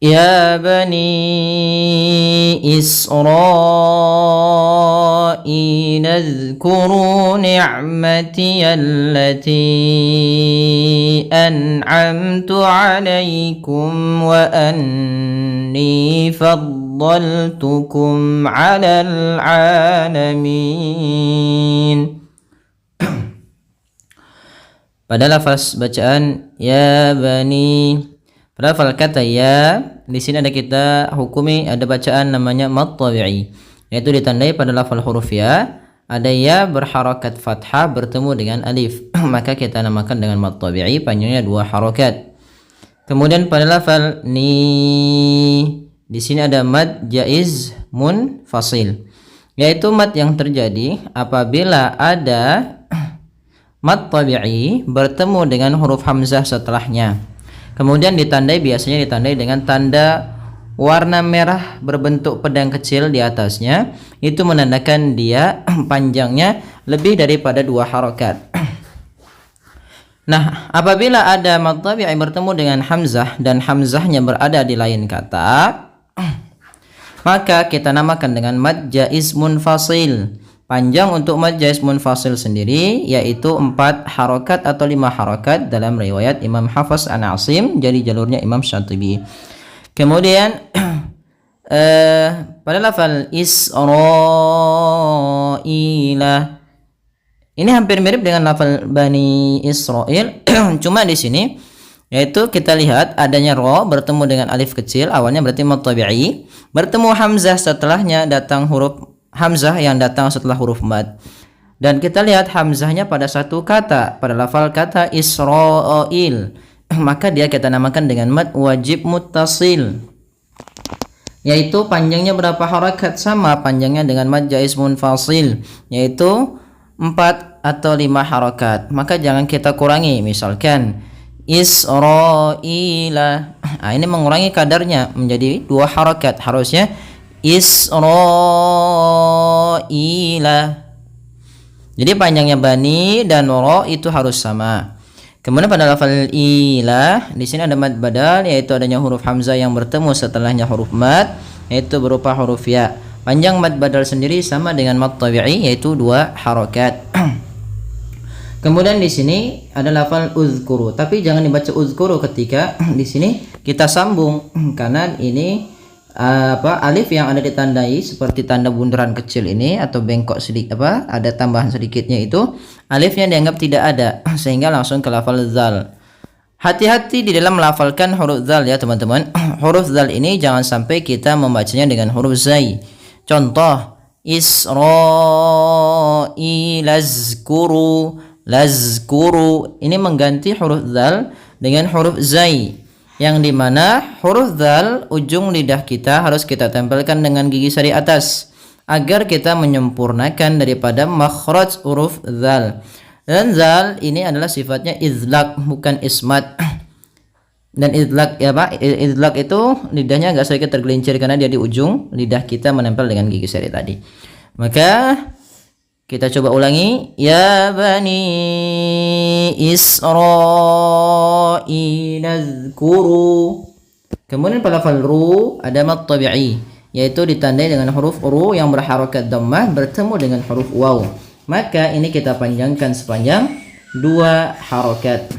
Ya bani Israil اذكروا نعمتي التي أنعمت عليكم وأني فضلتكم على العالمين. Pada lafaz bacaan ya bani, pada lafaz kata ya, di sini ada kita hukumi ada bacaan namanya mad tabi'i, yaitu ditandai pada lafaz huruf ya, ada ya berharakat fathah bertemu dengan alif, maka kita namakan dengan mad tabi'i, panjangnya 2 harakat. Kemudian pada lafaz ni, di sini ada mad jaiz munfasil, yaitu mad yang terjadi apabila ada mad tabi'i bertemu dengan huruf hamzah setelahnya. Kemudian biasanya ditandai dengan tanda warna merah berbentuk pedang kecil di atasnya. Itu menandakan dia panjangnya lebih daripada 2 harakat. Nah, apabila ada mad tabi'i bertemu dengan hamzah dan hamzahnya berada di lain kata, maka kita namakan dengan mad jaiz munfasil. Panjang untuk mad jaiz munfasil sendiri yaitu 4 harakat atau 5 harakat dalam riwayat Imam Hafs an Asim, jadi jalurnya Imam Syatibi. Kemudian pada lafal Israila, ini hampir mirip dengan lafal Bani Israil, cuma di sini yaitu kita lihat adanya ro bertemu dengan alif kecil, awalnya berarti mad tabi'i, bertemu hamzah setelahnya datang huruf hamzah yang datang setelah huruf mad, dan kita lihat hamzahnya pada satu kata, pada lafal kata Israil, maka dia kita namakan dengan mad wajib muttasil, yaitu panjangnya berapa harakat, sama panjangnya dengan mad jaiz munfasil, yaitu 4 atau 5 harakat, maka jangan kita kurangi. Misalkan Israila, ini mengurangi kadarnya menjadi 2 harakat, harusnya Israila. Jadi panjangnya bani dan ro itu harus sama. Kemudian pada lafal ila, di sini ada mad badal, yaitu adanya huruf hamzah yang bertemu setelahnya huruf mad, yaitu berupa huruf ya. Panjang mad badal sendiri sama dengan mad tabi'i, yaitu 2 harakat. Kemudian di sini ada lafal uzkuru, tapi jangan dibaca uzkuru ketika di sini kita sambung, karena ini alif yang ada ditandai seperti tanda bundaran kecil ini atau bengkok sedikit, ada tambahan sedikitnya, itu alifnya dianggap tidak ada, sehingga langsung ke lafal zal. Hati-hati di dalam melafalkan huruf zal ya teman-teman. Huruf zal ini jangan sampai kita membacanya dengan huruf zai. Contoh Israil lazkuru, ini mengganti huruf zal dengan huruf zai, yang dimana huruf zal ujung lidah kita harus kita tempelkan dengan gigi sari atas agar kita menyempurnakan daripada makhraj huruf zal. Dan zal ini adalah sifatnya izlaq, bukan ismat. Dan izlaq izlaq itu lidahnya agak sedikit tergelincir karena dia di ujung lidah kita menempel dengan gigi sari tadi. Maka kita coba ulangi, ya bani Israil azkuru. Kemudian pada lafal ru ada mad tabi'i, yaitu ditandai dengan huruf ru yang berharakat dhammah bertemu dengan huruf waw, maka ini kita panjangkan sepanjang 2 harakat.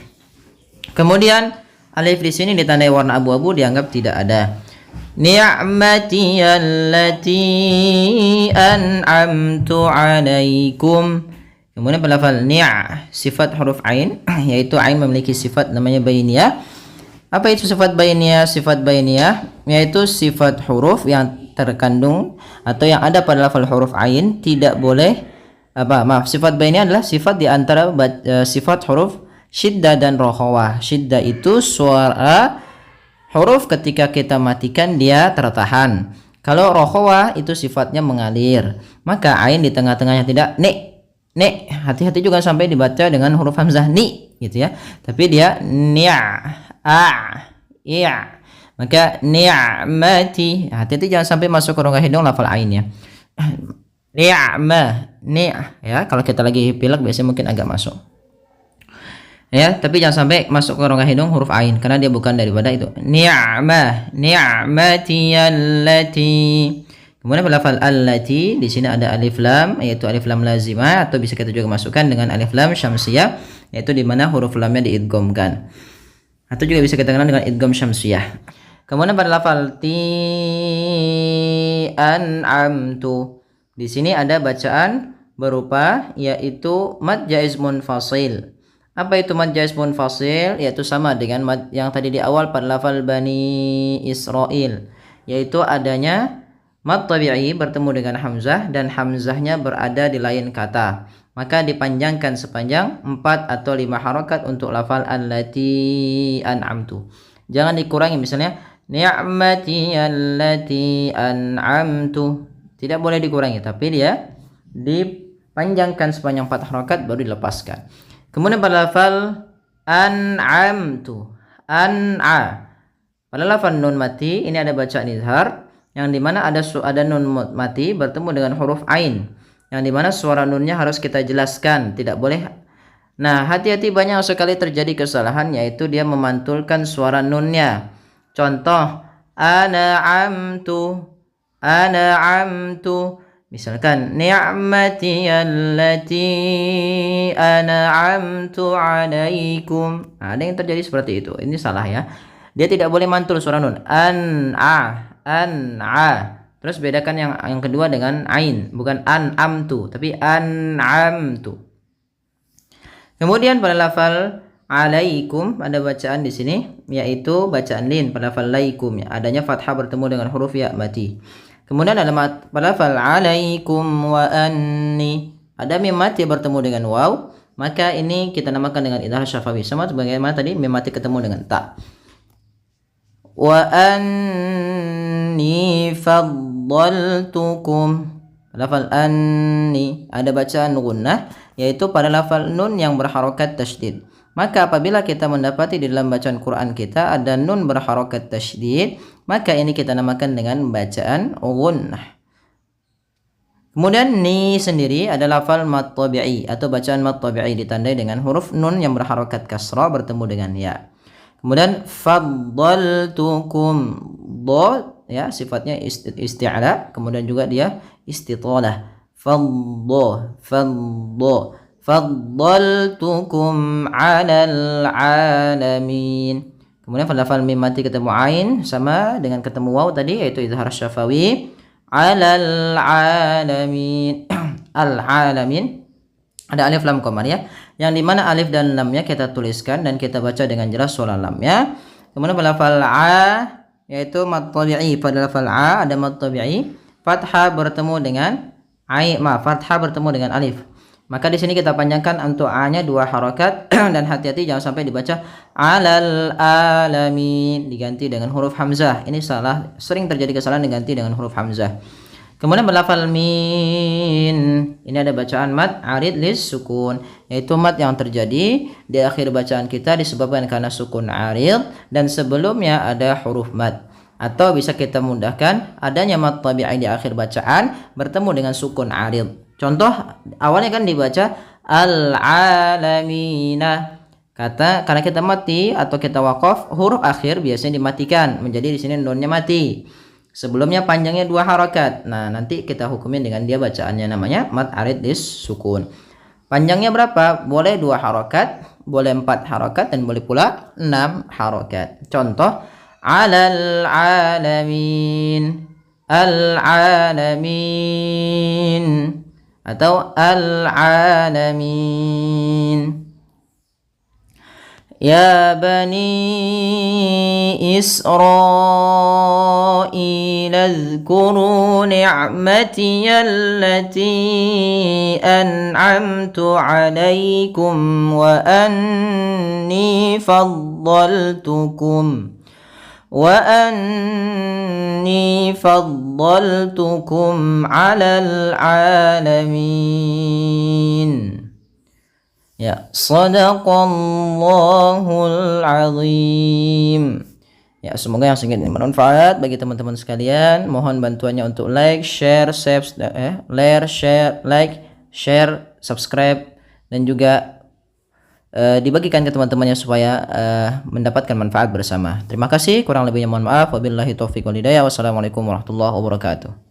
Kemudian alif di sini ditandai warna abu-abu, dianggap tidak ada. Ni'mati allati an'amtu 'alaikum. Kemudian pada lafal ni', sifat huruf ain, yaitu ain memiliki sifat namanya bainiyah. Apa itu sifat bainiyah? Sifat bainiyah yaitu sifat huruf yang terkandung atau yang ada pada lafal huruf ain tidak boleh sifat bainiyah adalah sifat di antara sifat huruf syiddah dan rokhawah. Syiddah itu suara huruf ketika kita matikan dia tertahan. Kalau rokhawah itu sifatnya mengalir. Maka ain di tengah-tengahnya tidak ne. Hati-hati juga sampai dibaca dengan huruf hamzah ni gitu ya. Tapi dia iya. Maka ni'mati. Hati-hati jangan sampai masuk ke rongga hidung lafal ain ya. Ya, kalau kita lagi pilek biasanya mungkin agak masuk. Ya, tapi jangan sampai masuk ke rongga hidung huruf ain karena dia bukan daripada itu. Ni'mah, ni'mati allati. Kemudian pada lafal allati di sini ada alif lam, yaitu alif lam lazimah, atau bisa kita juga masukkan dengan alif lam syamsiyah, yaitu di mana huruf lamnya diidghamkan. Atau juga bisa kita kenal dengan idgham syamsiyah. Kemudian pada lafal ti an'amtu. Di sini ada bacaan berupa yaitu mad jaiz munfasil. Apa itu mad jaiz munfasil? Yaitu sama dengan mad yang tadi di awal pada lafal Bani Israil, yaitu adanya mad tabi'i bertemu dengan hamzah dan hamzahnya berada di lain kata. Maka dipanjangkan sepanjang 4 atau 5 harokat untuk lafal allati an'amtu. Jangan dikurangi, misalnya ni'mati allati an'amtu. Tidak boleh dikurangi, tapi dia dipanjangkan sepanjang 4 harokat baru dilepaskan. Kemudian pada lafal an'amtu, an'a. Pada lafal nun mati ini ada bacaan izhar, yang dimana ada nun mati bertemu dengan huruf ain, yang dimana suara nunnya harus kita jelaskan, tidak boleh. Nah, hati-hati, banyak sekali terjadi kesalahan, yaitu dia memantulkan suara nunnya. Contoh, an'amtu, an'amtu. Misalkan ni'mati allati an'amtu 'alaikum. Nah, ada yang terjadi seperti itu. Ini salah ya. Dia tidak boleh mantul suara nun. An'a, an'a. Terus bedakan yang kedua dengan ain, bukan an'amtu, tapi an'amtu. Kemudian pada lafal alaikum ada bacaan di sini, yaitu bacaan lin pada lafal laikum, ya. Adanya fathah bertemu dengan huruf ya mati. Kemudian ada pada lafal alaikum wa anni, ada mim mati bertemu dengan waw, maka ini kita namakan dengan idhar syafawi, sama sebagaimana tadi mim mati ketemu dengan ta. Wa anni faddaltukum. Lafal anni ada bacaan gunnah, yaitu pada lafal nun yang berharokat tasydid. Maka apabila kita mendapati di dalam bacaan Quran kita ada nun berharokat tasydid, maka ini kita namakan dengan bacaan gunnah. Kemudian ni sendiri ada lafal mad tabi'i atau bacaan mad tabi'i ditandai dengan huruf nun yang berharokat kasrah bertemu dengan ya. Kemudian faddaltukum, do ya sifatnya isti'la, kemudian juga dia istitalah. Faddo, faddo, faddaltukum 'alal 'alamin. Kemudian pada lafal mim mati ketemu ain sama dengan ketemu waw tadi, yaitu izhar syafawi 'alal 'alamin. Al-'alamin ada alif lam qamar ya, yang dimana alif dan lamnya kita tuliskan dan kita baca dengan jelas suara lamnya. Kemudian pada lafal a, yaitu mad tabi'i, pada lafal a ada mad tabi'i, fathah bertemu dengan fathah bertemu dengan alif. Maka di sini kita panjangkan untuk a-nya 2 harakat dan hati-hati jangan sampai dibaca alal alamin diganti dengan huruf hamzah. Ini salah, sering terjadi kesalahan diganti dengan huruf hamzah. Kemudian berlafal min, ini ada bacaan mad arid lis sukun, yaitu mad yang terjadi di akhir bacaan kita disebabkan karena sukun arid dan sebelumnya ada huruf mad. Atau bisa kita mudahkan adanya mad tabi'i di akhir bacaan bertemu dengan sukun arid. Contoh awalnya kan dibaca al-alamina. Karena kita mati atau kita waqaf, huruf akhir biasanya dimatikan, menjadi di sini nunnya mati. Sebelumnya panjangnya 2 harakat. Nah, nanti kita hukumin dengan dia bacaannya namanya mad arid lis sukun. Panjangnya berapa? Boleh 2 harakat, boleh 4 harakat, dan boleh pula 6 harakat. Contoh alal alamin, al-alamin, atau al-alamin. Ya bani Israil azkuru ni'mati allati an'amtu 'alaikum wa anni faddaltukum alal alamin. Ya, sadaqallahul azim. Ya, semoga yang sedikit ini bermanfaat bagi teman-teman sekalian. Mohon bantuannya untuk like, share, subscribe, dan juga dibagikan ke teman-temannya supaya mendapatkan manfaat bersama. Terima kasih, kurang lebihnya mohon maaf. Wabillahi taufiq wal hidayah. Wassalamualaikum warahmatullahi wabarakatuh.